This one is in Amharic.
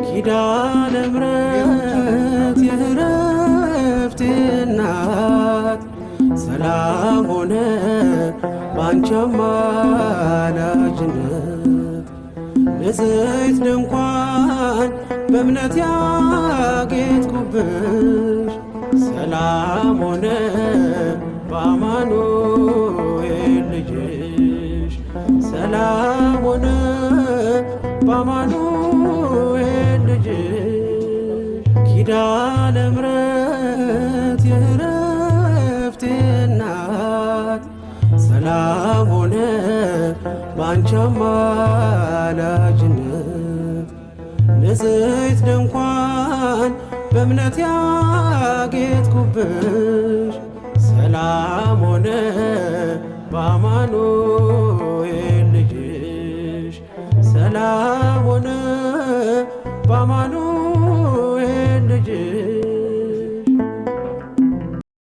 ኪዳነ ምሕረት የዕረፍቴ እናት ሰላም ሆነ ባንቺ አማላጅነት ንጽሕት ድንኳን በእምነት ያጌጥኩብሽ ሰላም ሆነ በአማኑኤል ልጅሽ ሰላም ሆነ በአማኑኤል ልጅሽ ኪዳነ ምሕረት የዕረፍቴ እናት ሰላም ሆነ ባንቺ አማላጅነት ንጽሕት ድንኳን በእምነት ያጌጥኩብሽ ሰላም ሆነ በአማኑኤል ልጅሽ ሰላም ሆነ በአማኑኤል ልጅሽ